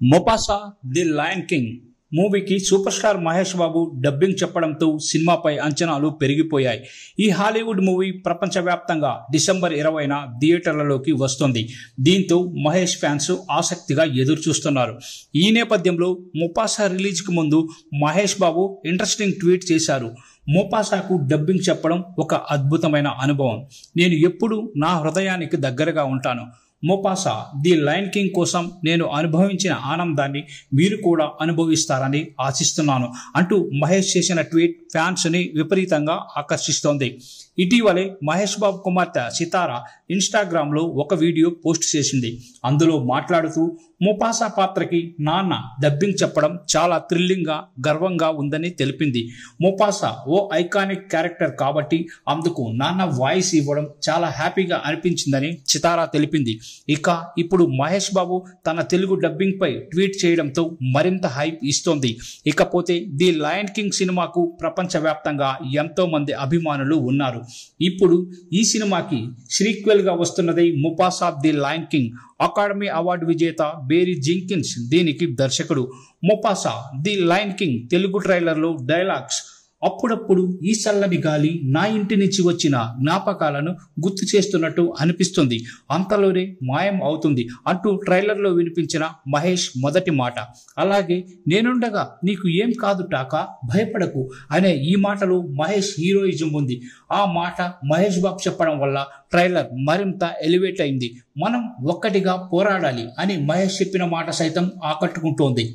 Maupassant the lion king మూవీకి super star Mahesh Babu dubbing చెప్పడంతో సినిమాపై అంచనాలు పెరిగిపోయాయి. ఈ హాలీవుడ్ మూవీ ప్రపంచవ్యాప్తంగా డిసెంబర్ 20న థియేటర్లలోకి వస్తుంది. దీంతో మహేష్ ఫ్యాన్స్ ఆసక్తిగా ఎదురుచూస్తున్నారు. ఈ నేపథ్యంలో మొపాసా రిలీజ్కి ముందు మహేష్ బాబు ఇంట్రెస్టింగ్ ట్వీట్ చేశారు. మొపాసాకు డబ్బింగ్ చెప్పడం ఒక అద్భుతమైన అనుభవం. నేను ఎప్పుడూ నా హృదయానికి దగ్గరగా ఉంటాను. మొపాసా ది లయన్ కింగ్ కోసం నేను అనుభవించిన ఆనందాన్ని మీరు కూడా అనుభవిస్తారని ఆశిస్తున్నాను అంటూ మహేష్ చేసిన ట్వీట్ ఫ్యాన్స్ని విపరీతంగా ఆకర్షిస్తోంది. ఇటీవలే మహేష్ బాబు కుమార్తె సితారా ఇన్స్టాగ్రామ్లో ఒక వీడియో పోస్ట్ చేసింది. అందులో మాట్లాడుతూ మొపాసా పాత్రకి నాన్న డబ్బింగ్ చెప్పడం చాలా థ్రిల్లింగ్గా గర్వంగా ఉందని తెలిపింది. మొపాసా ఓ ఐకానిక్ క్యారెక్టర్ కాబట్టి అందుకు నాన్న వాయిస్ ఇవ్వడం చాలా హ్యాపీగా అనిపించిందని సితారా తెలిపింది. ఇక ఇప్పుడు మహేష్ బాబు తన తెలుగు డబ్బింగ్ పై ట్వీట్ చేయడంతో మరింత హైప్ ఇస్తోంది. ఇకపోతే ది లయన్ కింగ్ సినిమాకు ప్రపంచవ్యాప్తంగా ఎంతో మంది అభిమానులు ఉన్నారు. ఇప్పుడు ఈ సినిమాకి సీక్వెల్ గా వస్తున్నది Maupassant the lion king. Academy award విజేత బేరీ జెంకిన్స్ దీనికి దర్శకుడు. Maupassant the lion king Telugu ట్రైలర్లో డైలాగ్స్ అప్పుడప్పుడు ఈ చల్లని గాలి నా ఇంటి నుంచి వచ్చిన జ్ఞాపకాలను గుర్తు చేస్తున్నట్టు అనిపిస్తుంది, అంతలోనే మాయం అవుతుంది అంటూ ట్రైలర్లో వినిపించిన మహేష్ మొదటి మాట. అలాగే నేనుండగా నీకు ఏం కాదు టాకా, భయపడకు అనే ఈ మాటలో మహేష్ హీరోయిజం ఉంది. ఆ మాట మహేష్ బాబు చెప్పడం వల్ల ట్రైలర్ మరింత ఎలివేట్ అయింది. మనం ఒక్కటిగా పోరాడాలి అని మహేష్ చెప్పిన మాట సైతం ఆకట్టుకుంటోంది.